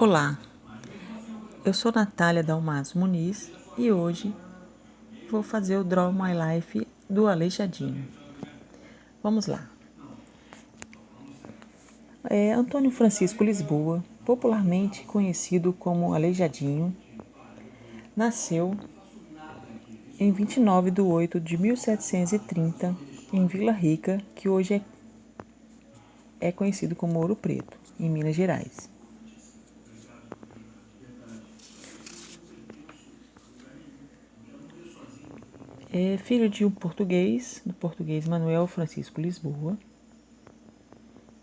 Olá, eu sou Natália Dalmas Muniz e hoje vou fazer o Draw My Life do Aleijadinho. Vamos lá. Antônio Francisco Lisboa, popularmente conhecido como Aleijadinho, nasceu em 29 de 8 de 1730 em Vila Rica, que hoje é conhecido como Ouro Preto, em Minas Gerais. É filho de um português, do português Manuel Francisco Lisboa,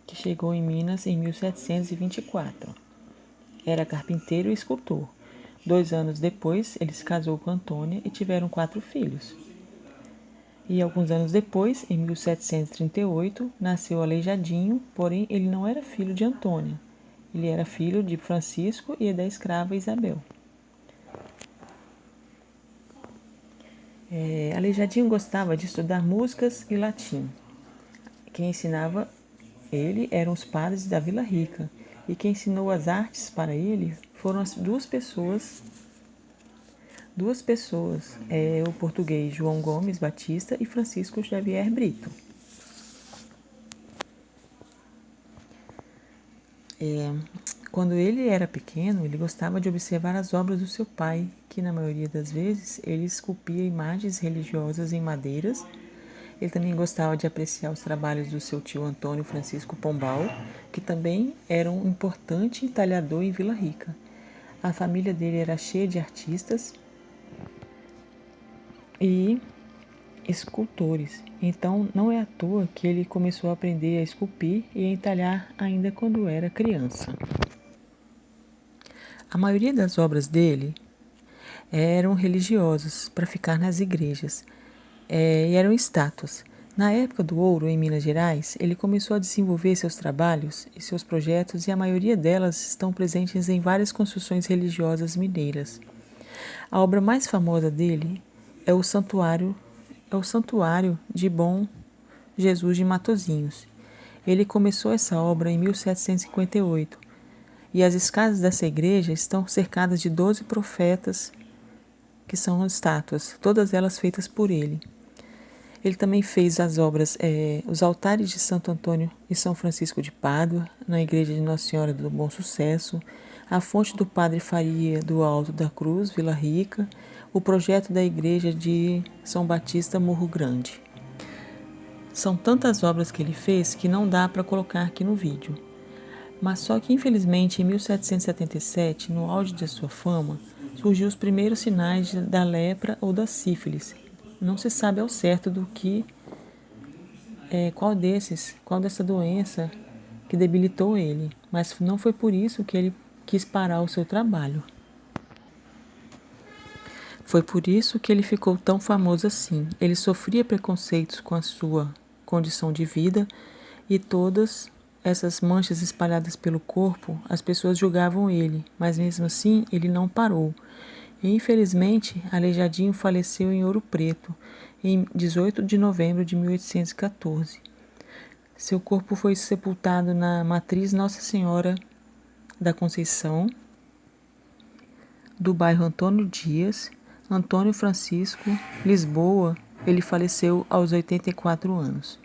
que chegou em Minas em 1724. Era carpinteiro e escultor. 2 anos depois, ele se casou com Antônia e tiveram 4 filhos. E alguns anos depois, em 1738, nasceu Aleijadinho, porém ele não era filho de Antônia. Ele era filho de Francisco e da escrava Isabel. Aleijadinho gostava de estudar músicas e latim. Quem ensinava ele eram os padres da Vila Rica, e quem ensinou as artes para ele foram as duas pessoas, o português João Gomes Batista e Francisco Xavier Brito. Quando ele era pequeno, ele gostava de observar as obras do seu pai, que na maioria das vezes ele esculpia imagens religiosas em madeiras. Ele também gostava de apreciar os trabalhos do seu tio Antônio Francisco Pombal, que também era um importante entalhador em Vila Rica. A família dele era cheia de artistas e escultores. Então, não é à toa que ele começou a aprender a esculpir e a entalhar ainda quando era criança. A maioria das obras dele eram religiosas, para ficar nas igrejas, e eram estátuas. Na época do ouro, em Minas Gerais, ele começou a desenvolver seus trabalhos e seus projetos, e a maioria delas estão presentes em várias construções religiosas mineiras. A obra mais famosa dele é o Santuário de Bom Jesus de Matozinhos. Ele começou essa obra em 1758, e as escadas dessa igreja estão cercadas de 12 profetas, que são estátuas, todas elas feitas por ele. Ele também fez as obras, os altares de Santo Antônio e São Francisco de Pádua, na igreja de Nossa Senhora do Bom Sucesso, a fonte do Padre Faria do Alto da Cruz, Vila Rica, o projeto da igreja de São Batista, Morro Grande. São tantas obras que ele fez que não dá para colocar aqui no vídeo. Mas só que, infelizmente, em 1777, no auge de sua fama, surgiu os primeiros sinais da lepra ou da sífilis. Não se sabe ao certo qual dessa doença que debilitou ele, mas não foi por isso que ele quis parar o seu trabalho. Foi por isso que ele ficou tão famoso assim. Ele sofria preconceitos com a sua condição de vida, e todas essas manchas espalhadas pelo corpo, as pessoas julgavam ele, mas mesmo assim ele não parou. E, infelizmente, Aleijadinho faleceu em Ouro Preto, em 18 de novembro de 1814. Seu corpo foi sepultado na Matriz Nossa Senhora da Conceição, do bairro Antônio Dias. Antônio Francisco Lisboa, ele faleceu aos 84 anos.